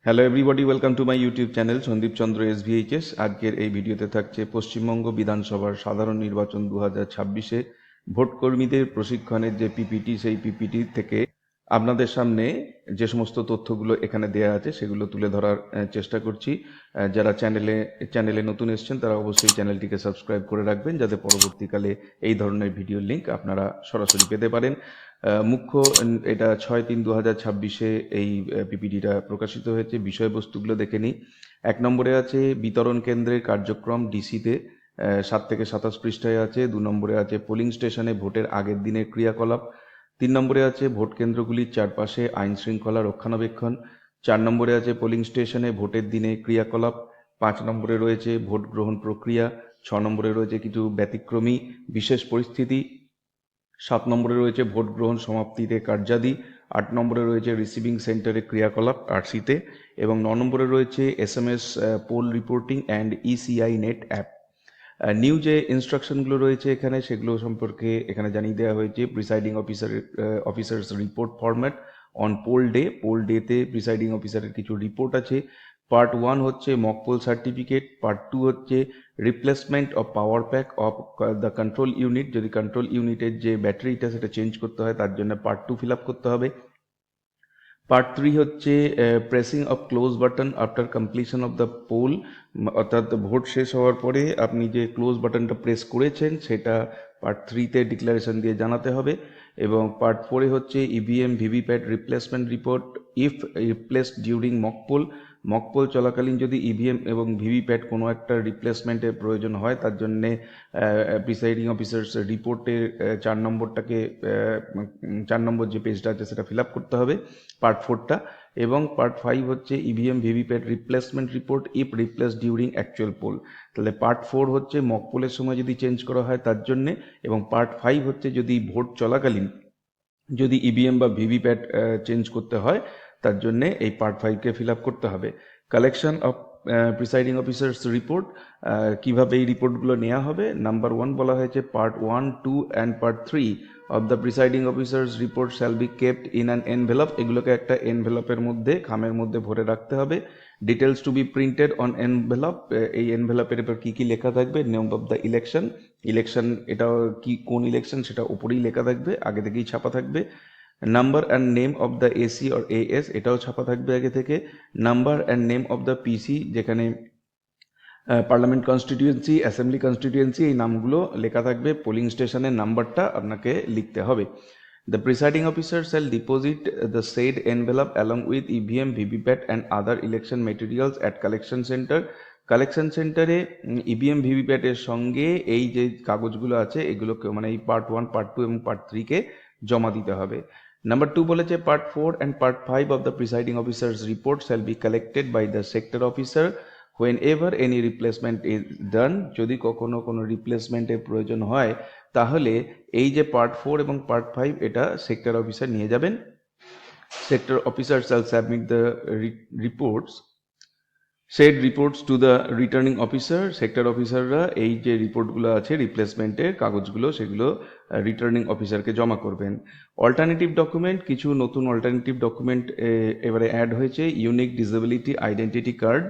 Hello everybody, welcome to my YouTube channel Sandip Chandra SVHS। আজকের এই ভিডিওতে থাকছে পশ্চিমবঙ্গ বিধানসভার সাধারণ নির্বাচন 2026-এ ভোটকর্মীদের প্রশিক্ষণের যে পিপিটি, সেই পিপিটি থেকে আপনাদের সামনে যে সমস্ত তথ্যগুলো এখানে দেয়া আছে সেগুলো তুলে ধরার চেষ্টা করছি। যারা চ্যানেলে নতুন এসেছেন তারা অবশ্যই চ্যানেলটিকে সাবস্ক্রাইব করে রাখবেন, যাতে পরবর্তীকালে এই ধরনের ভিডিওর লিঙ্ক আপনারা সরাসরি পেতে পারেন। মুখ্য এটা 6/3/2026-এ এই পিপিটিটা প্রকাশিত হয়েছে। বিষয়বস্তুগুলো দেখে নিই। 1 নম্বরে আছে বিতরণ কেন্দ্রের কার্যক্রম ডিসিতে, 7 থেকে 27 পৃষ্ঠায় আছে। 2 নম্বরে আছে পোলিং স্টেশনে ভোটের আগের দিনের ক্রিয়াকলাপ। 3 নম্বরে আছে ভোট কেন্দ্রগুলির চারপাশে আইন শৃঙ্খলা রক্ষণাবেক্ষণ। 4 নম্বরে আছে পোলিং স্টেশনে ভোটের দিনে ক্রিয়াকলাপ। 5 নম্বরে রয়েছে ভোট গ্রহণ প্রক্রিয়া। 6 নম্বরে রয়েছে কিছু ব্যতিক্রমী বিশেষ পরিস্থিতি। 7 নম্বরে রয়েছে ভোট গ্রহণ সমাপ্তিতে কার্যাদি। 8 নম্বরে রয়েছে রিসিভিং সেন্টারে ক্রিয়াকলাপ RCতে, এবং 9 নম্বরে রয়েছে SMS poll reporting and ECI net app. New যে ইনস্ট্রাকশনগুলো রয়েছে এখানে, সেগুলো সম্পর্কে এখানে জানিয়ে দেওয়া হয়েছে। Presiding officers report format on poll ডেতে প্রিসাইডিং অফিসারের কিছু রিপোর্ট আছে। পার্ট 1 হচ্ছে মক পোল সার্টিফিকেট। পার্ট 2 হচ্ছে replacement of power pack of the control unit. যদি কন্ট্রোল ইউনিটের যে ব্যাটারিটা সেটা চেঞ্জ করতে হয়, তার জন্য পার্ট 2 ফিল আপ করতে হবে। পার্ট 3 হচ্ছে pressing of close button after completion of the poll, অর্থাৎ ভোট শেষ হওয়ার পরে আপনি যে ক্লোজ বাটনটা প্রেস করেছেন সেটা পার্ট 3-তে ডিক্লারেশন দিয়ে জানাতে হবে। এবং পার্ট 4-এ হচ্ছে EVM VVPAT replacement report if replaced during mock poll চলাকালীন যদি EVM এবং ভিভিপ্যাট কোনো একটা রিপ্লেসমেন্টের প্রয়োজন হয়, তার জন্যে প্রিসাইডিং অফিসার্স রিপোর্টের 4 নম্বর যে পেজটা আছে সেটা ফিল আপ করতে হবে, পার্ট 4টা। এবং পার্ট 5 হচ্ছে EVM VVPAT replacement report if replace during actual poll. তাহলে পার্ট 4 হচ্ছে মক পোলের সময় যদি চেঞ্জ করা হয় তার জন্যে, এবং পার্ট 5 হচ্ছে যদি ভোট চলাকালীন যদি EVM বা ভিভিপ্যাট চেঞ্জ করতে হয় তার জন্যে এই পার্ট 5কে ফিল আপ করতে হবে। Collection of presiding officers report, কিভাবে এই রিপোর্টগুলো নেওয়া হবে। নাম্বার 1 বলা হয়েছে part 1, 2 and part 3 of the presiding officers report shall be kept in an envelope. এগুলোকে একটা এনভেলপের মধ্যে, খামের মধ্যে ভরে রাখতে হবে। Details two B printed on envelope, এই এনভেলপের উপর কী কী লেখা থাকবে। নেম অফ দ্য ইলেকশন, এটাও কি কোন ইলেকশন সেটা উপরেই লেখা থাকবে, আগে থেকেই ছাপা থাকবে। Number and name of the AC or AS, এটাও ছাপা থাকবে আগে থেকে। Number and name of the PC, যেখানে পার্লামেন্ট কনস্টিটিউয়েন্সি, অ্যাসেম্বলি কনস্টিটিউয়েন্সি, এই নামগুলো লেখা থাকবে। পোলিং স্টেশনের নাম্বারটা আপনাকে লিখতে হবে। The presiding officer shall deposit the said envelope along with EVM, VVPAT and other election materials at collection center. Collection সেন্টারে EVM VVPAT এর সঙ্গে এই যে কাগজগুলো আছে এগুলোকে, মানে এই পার্ট 1, পার্ট 2 এবং পার্ট 3-কে জমা দিতে হবে। নাম্বার 2 বলেছে part 4 and part 5 of the presiding officer's report shall be collected by the sector officer whenever any replacement is done. যদি কখনো কোনো রিপ্লেসমেন্টের প্রয়োজন হয় তাহলে এই যে পার্ট 4 এবং পার্ট 5 এটা সেক্টর অফিসার নিয়ে যাবেন। Sector officer shall submit the reports to the returning officer. Sector অফিসাররা এই যে রিপোর্টগুলো আছে রিপ্লেসমেন্টের কাগজগুলো, সেগুলো রিটার্নিং অফিসারকে জমা করবেন। অল্টারনেটিভ ডকুমেন্ট, কিছু নতুন অল্টারনেটিভ ডকুমেন্ট এবারে অ্যাড হয়েছে। Unique disability identity card,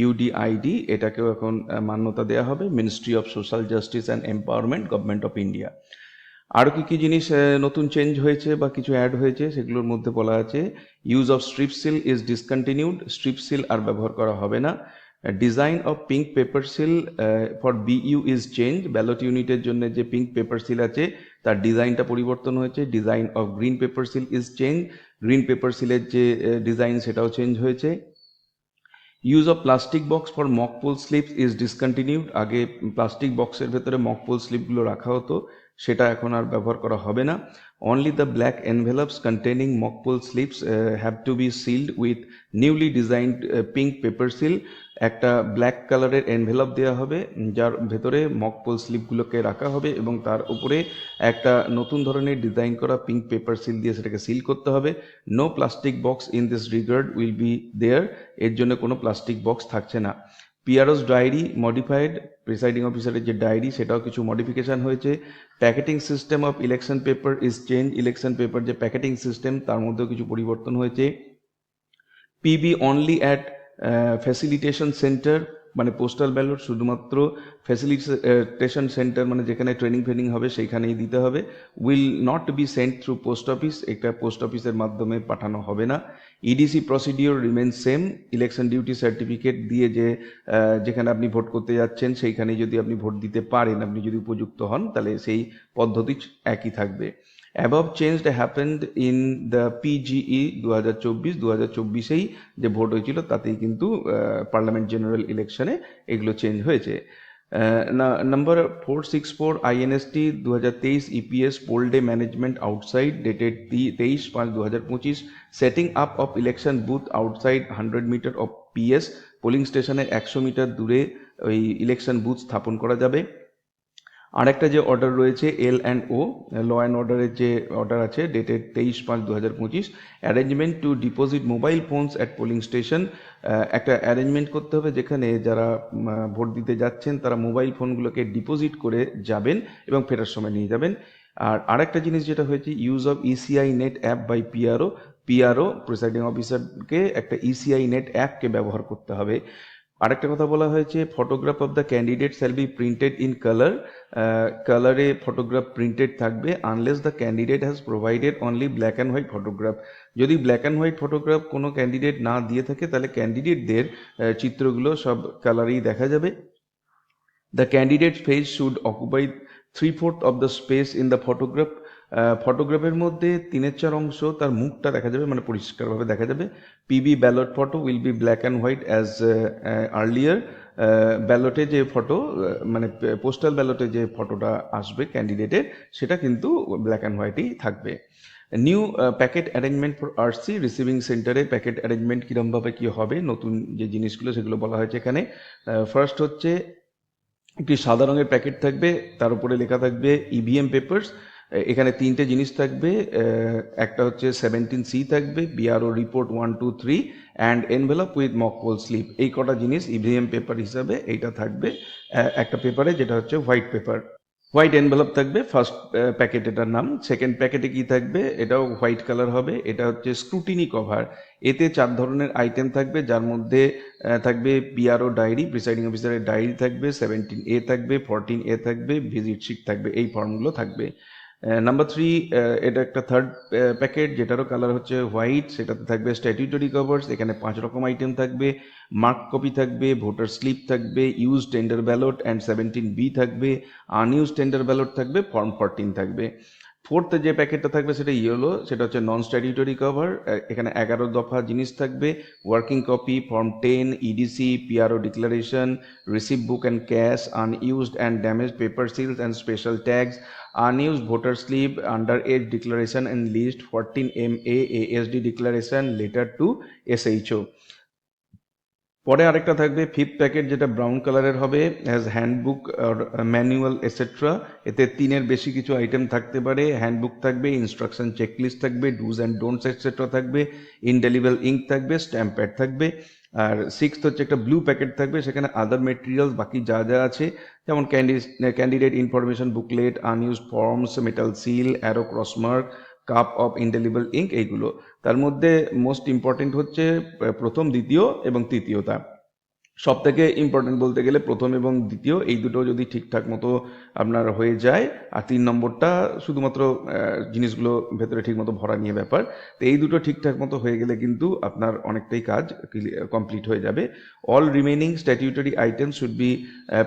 UDID, এটাকেও এখন মান্যতা দেওয়া হবে। Ministry of social justice and empowerment, government of India. আরও কী কী জিনিস নতুন চেঞ্জ হয়েছে বা কিছু অ্যাড হয়েছে সেগুলোর মধ্যে বলা আছে use of strip seal is discontinued, strip seal আর ব্যবহার করা হবে না। Design of pink paper seal for BU is change, ballot ইউনিটের জন্য যে পিঙ্ক পেপার সিল আছে তার ডিজাইনটা পরিবর্তন হয়েছে। Design of green paper seal is change, green paper সিলের যে ডিজাইন সেটাও চেঞ্জ হয়েছে। Use of plastic box for mock poll slips is discontinued, আগে প্লাস্টিক বক্সের ভেতরে মক পোল স্লিপগুলো রাখা হতো, সেটা এখন আর ব্যবহার করা হবে না। Only the black envelopes containing mock poll slips have to be sealed with newly designed pink paper seal. একটা ব্ল্যাক কালারের এনভেলপ দেওয়া হবে যার ভেতরে মক পোল স্লিপগুলোকে রাখা হবে, এবং তার উপরে একটা নতুন ধরনের ডিজাইন করা পিঙ্ক পেপার সিল দিয়ে সেটাকে সিল করতে হবে। No plastic box in this regard will be there, এর জন্য কোনো প্লাস্টিক বক্স থাকছে না। PRO's ডায়েরি মডিফাইড, প্রিসাইডিং অফিসারের যে ডায়েরি সেটাও কিছু মডিফিকেশান হয়েছে। Packeting system of election paper is change, election paper যে প্যাকেটিং সিস্টেম তার মধ্যেও কিছু পরিবর্তন হয়েছে। PB only at facilitation centre, মানে পোস্টাল ব্যালট শুধুমাত্র ফ্যাসিলিটেশন সেন্টার মানে যেখানে ট্রেনিং হবে সেইখানেই দিতে হবে। Will not be sent through post office, এটা পোস্ট অফিসের মাধ্যমে পাঠানো হবে না। EDC procedure remain same, election duty certificate দিয়ে যেখানে আপনি ভোট করতে যাচ্ছেন সেইখানে যদি আপনি ভোট দিতে পারেন, আপনি যদি উপযুক্ত হন, তাহলে সেই পদ্ধতি একই থাকবে। Above changed happened in the PGE 2024 যে ভোট হয়েছিল তাতেই কিন্তু পার্লামেন্ট জেনারেল ইলেকশনে এগুলো চেঞ্জ হয়েছে। Number 464 INST 2023 EPS poll day management outside dated 23/5/2025, setting up of election booth outside 100 meter of PS, polling স্টেশনের 100 মিটার দূরে ওই ইলেকশন বুথ স্থাপন করা যাবে। আরেকটা যে অর্ডার রয়েছে L&O, ল অ্যান্ড অর্ডারের যে অর্ডার আছে dated 23/5/2025, arrangement to deposit mobile phones at polling station, একটা অ্যারেঞ্জমেন্ট করতে হবে যেখানে যারা ভোট দিতে যাচ্ছেন তারা মোবাইল ফোনগুলোকে ডিপোজিট করে যাবেন এবং ফেরার সময় নিয়ে যাবেন। আর আরেকটা জিনিস যেটা হয়েছে, use of ECI net app by PRO presiding অফিসারকে একটা ECI নেট অ্যাপকে ব্যবহার করতে হবে। আরেকটা কথা বলা হয়েছে, photograph of the candidate shall be printed in colour, কালারে ফটোগ্রাফ প্রিন্টেড থাকবে unless the candidate has provided only black and white photograph. যদি ব্ল্যাক অ্যান্ড হোয়াইট ফটোগ্রাফ কোনো ক্যান্ডিডেট না দিয়ে থাকে তাহলে ক্যান্ডিডেটদের চিত্রগুলো সব কালারেই দেখা যাবে। The candidate face should occupy 3/4 of the space in the photograph, ফটোগ্রাফের মধ্যে 3/4 অংশ তার মুখটা দেখা যাবে, মানে পরিষ্কারভাবে দেখা যাবে। PB ballot photo will be black and white as earlier, ব্যালটে যে ফটো মানে পোস্টাল ব্যালটে যে ফটোটা আসবে ক্যান্ডিডেটের সেটা কিন্তু ব্ল্যাক অ্যান্ড হোয়াইটই থাকবে। New packet arrangement for RC receiving সেন্টারে প্যাকেট অ্যারেঞ্জমেন্ট কীরমভাবে কী হবে, নতুন যে জিনিসগুলো সেগুলো বলা হয়েছে এখানে। ফার্স্ট হচ্ছে একটি সাদা রঙের প্যাকেট থাকবে, তার উপরে লেখা থাকবে EVM পেপার্স। এখানে তিনটে জিনিস থাকবে, একটা হচ্ছে 17C থাকবে, BRO report 1, 2, 3 and envelope with mock poll slip. এই কটা জিনিস EVM পেপার হিসাবে এইটা থাকবে একটা পেপারে, যেটা হচ্ছে হোয়াইট পেপার। হোয়াইট এনভেলপ থাকবে ফার্স্ট প্যাকেট, এটার নাম। সেকেন্ড প্যাকেটে কি থাকবে, এটাও হোয়াইট কালার হবে, এটা হচ্ছে স্ক্রুটিনি কভার। এতে 4 ধরনের আইটেম থাকবে, যার মধ্যে থাকবে PRO ডায়েরি, প্রিসাইডিং অফিসারের ডায়েরি থাকবে, 17A থাকবে, 14A থাকবে, ভিজিট শিট থাকবে, এই ফর্মগুলো থাকবে। নাম্বার 3, এটা একটা থার্ড প্যাকেট যেটারও কালার হচ্ছে হোয়াইট, সেটাতে থাকবে স্ট্যাটিউটরি কভার্স, এখানে 5 রকম আইটেম থাকবে। মার্ক কপি থাকবে, ভোটার স্লিপ থাকবে, use tender ballot and 17B থাকবে, আনইউজ টেন্ডার ব্যালট থাকবে, ফর্ম 14 থাকবে। ফোর্থ যে প্যাকেটটা থাকবে সেটা ইয়েলো, সেটা হচ্ছে নন স্ট্যাটিউটরি কভার, এখানে 11 দফা জিনিস থাকবে, working copy, form 10, EDC, PRO declaration, receipt book and cash, unused and damage paper seals and special tags, unused voter slip, underage declaration and list, 14MA ASD declaration, letter to SHO। পরে আরেকটা থাকবে fifth packet, যেটা brown কালারের হবে, has handbook আর manual etcetera. এতে 3-এর বেশি কিছু আইটেম থাকতে পারে, হ্যান্ডবুক থাকবে, ইনস্ট্রাকশন চেকলিস্ট থাকবে, ডুজ অ্যান্ড ডোন্টস এটসেট্রা থাকবে, ইনডেলিবল ইঙ্ক থাকবে, স্ট্যাম্প প্যাড থাকবে। আর সিক্সথ হচ্ছে একটা ব্লু প্যাকেট থাকবে, সেখানে আদার মেটেরিয়ালস বাকি যা যা আছে, যেমন candidate information booklet, unused forms, metal seal, arrow cross mark, cup of indelible ink, এইগুলো। তার মধ্যে মোস্ট ইম্পর্টেন্ট হচ্ছে প্রথম, দ্বিতীয় এবং তৃতীয়টা। সব থেকে ইম্পর্টেন্ট বলতে গেলে প্রথম এবং দ্বিতীয়, এই দুটো যদি ঠিকঠাক মতো আপনার হয়ে যায়, আর 3 নম্বরটা শুধুমাত্র জিনিসগুলো ভেতরে ঠিক মতো ভরা নিয়ে ব্যাপার, তো এই দুটো ঠিকঠাক মতো হয়ে গেলে কিন্তু আপনার অনেকটাই কাজ কমপ্লিট হয়ে যাবে। All remaining statutory item should be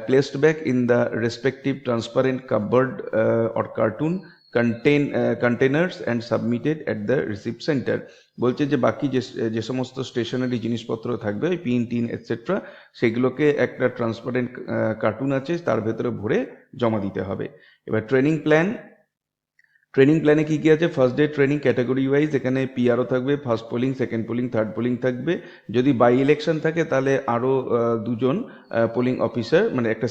placed back in the respective transparent covered or cartoon containers and submitted at the receipt centre. বলছে যে বাকি যে সমস্ত স্টেশনারি জিনিসপত্র থাকবে, ওই পিন টিন এটসেট্রা, সেগুলোকে একটা ট্রান্সপারেন্ট কার্টুন আছে তার ভেতরে ভরে জমা দিতে হবে। এবার ট্রেনিং প্ল্যানে কি কি আছে, first day training category wise, এখানে PRO থাকবে, first polling, second polling, third polling থাকবে। যদি বাই ইলেকশন থাকে তাহলে আরও 2জন পোলিং অফিসার, মানে একটা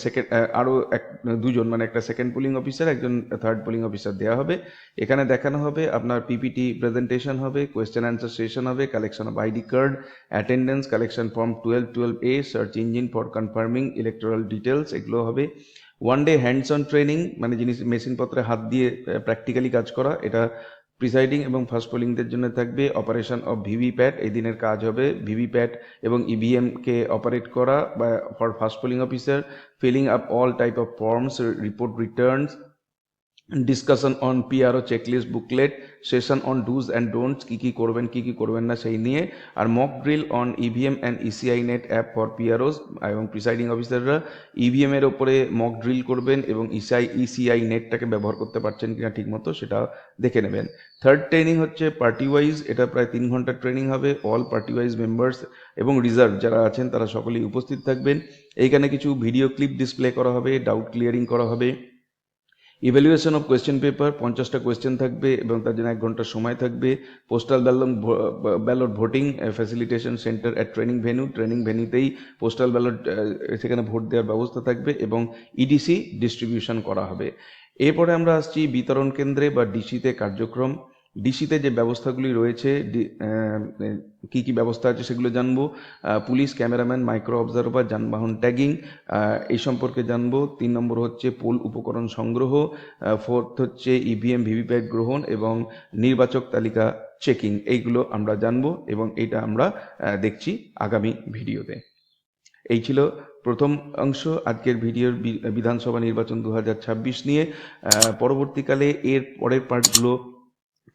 দুজন, মানে একটা সেকেন্ড পোলিং অফিসার, একজন থার্ড পোলিং অফিসার দেওয়া হবে। এখানে দেখানো হবে আপনার PPT প্রেজেন্টেশন হবে, কোয়েশ্চেন অ্যান্সার সেশন হবে, collection of ID card, attendance, collection form 12A, search engine for confirming electoral details, এগুলো হবে। 1 ডে হ্যান্ডস অন ট্রেনিং, মানে জিনিস মেশিনপত্রে হাত দিয়ে প্র্যাকটিক্যালি কাজ করা, এটা প্রিসাইডিং এবং ফার্স্ট পোলিংদের জন্য থাকবে অপারেশন অফ ভিভিপ্যাট। এই দিনের কাজ হবে ভিভিপ্যাট এবং ইভিএমকে অপারেট করা বা for first polling officer, filling up all type of forms, report returns, discussion on PRO checklist booklet, session on dos and don'ts, কী কী করবেন কী কী করবেন না সেই নিয়ে, আর mock drill on EVM and ECI net app for PROs. এবং প্রিসাইডিং অফিসাররা ইভিএমের ওপরে মক ড্রিল করবেন এবং ইসিআই নেটটাকে ব্যবহার করতে পারছেন কিনা ঠিকমতো সেটা দেখে নেবেন। থার্ড ট্রেনিং হচ্ছে পার্টি ওয়াইজ, এটা প্রায় 3 ঘন্টার ট্রেনিং হবে। অল পার্টি ওয়াইজ মেম্বার্স এবং রিজার্ভ যারা আছেন তারা সকলেই উপস্থিত থাকবেন। এইখানে কিছু ভিডিও ক্লিপ ডিসপ্লে করা হবে, ডাউট ক্লিয়ারিং করা হবে, ইভ্যালুয়েশন অফ কোয়েশ্চেন পেপার, 50টা কোয়েশ্চেন থাকবে এবং তার জন্য 1 ঘন্টার সময় থাকবে। Postal ballot voting facilitation centre at training ভেন্যুতেই পোস্টাল ব্যালট সেখানে ভোট দেওয়ার ব্যবস্থা থাকবে এবং ইডিসি ডিস্ট্রিবিউশন করা হবে। এরপরে আমরা আসছি বিতরণ কেন্দ্রে বা ডিসিতে কার্যক্রম। ডিসিতে যে ব্যবস্থাগুলি রয়েছে, কি কি ব্যবস্থা আছে সেগুলো জানবো। পুলিশ, ক্যামেরাম্যান, মাইক্রো অবজারভার, যানবাহন ট্যাগিং এই সম্পর্কে জানবো। 3 নম্বর হচ্ছে পোল উপকরণ সংগ্রহ। 4th হচ্ছে ইভিএম ভিভিপ্যাট গ্রহণ এবং নির্বাচক তালিকা চেকিং। এইগুলো আমরা জানবো এবং এইটা আমরা দেখছি আগামী ভিডিওতে। এই ছিল প্রথম অংশ আজকের ভিডিওর বিধানসভা নির্বাচন 2026 নিয়ে। পরবর্তীকালে এর পরের পার্টগুলো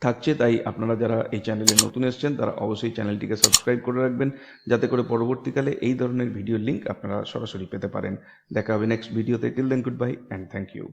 থাকছে, তাই আপনারা যারা এই চ্যানেলে নতুন এসেছেন তারা অবশ্যই চ্যানেলটিকে সাবস্ক্রাইব করে রাখবেন, যাতে করে পরবর্তীকালে এই ধরনের ভিডিওর লিঙ্ক আপনারা সরাসরি পেতে পারেন। দেখা হবে নেক্সট ভিডিওতে। Till then, good bye and thank you.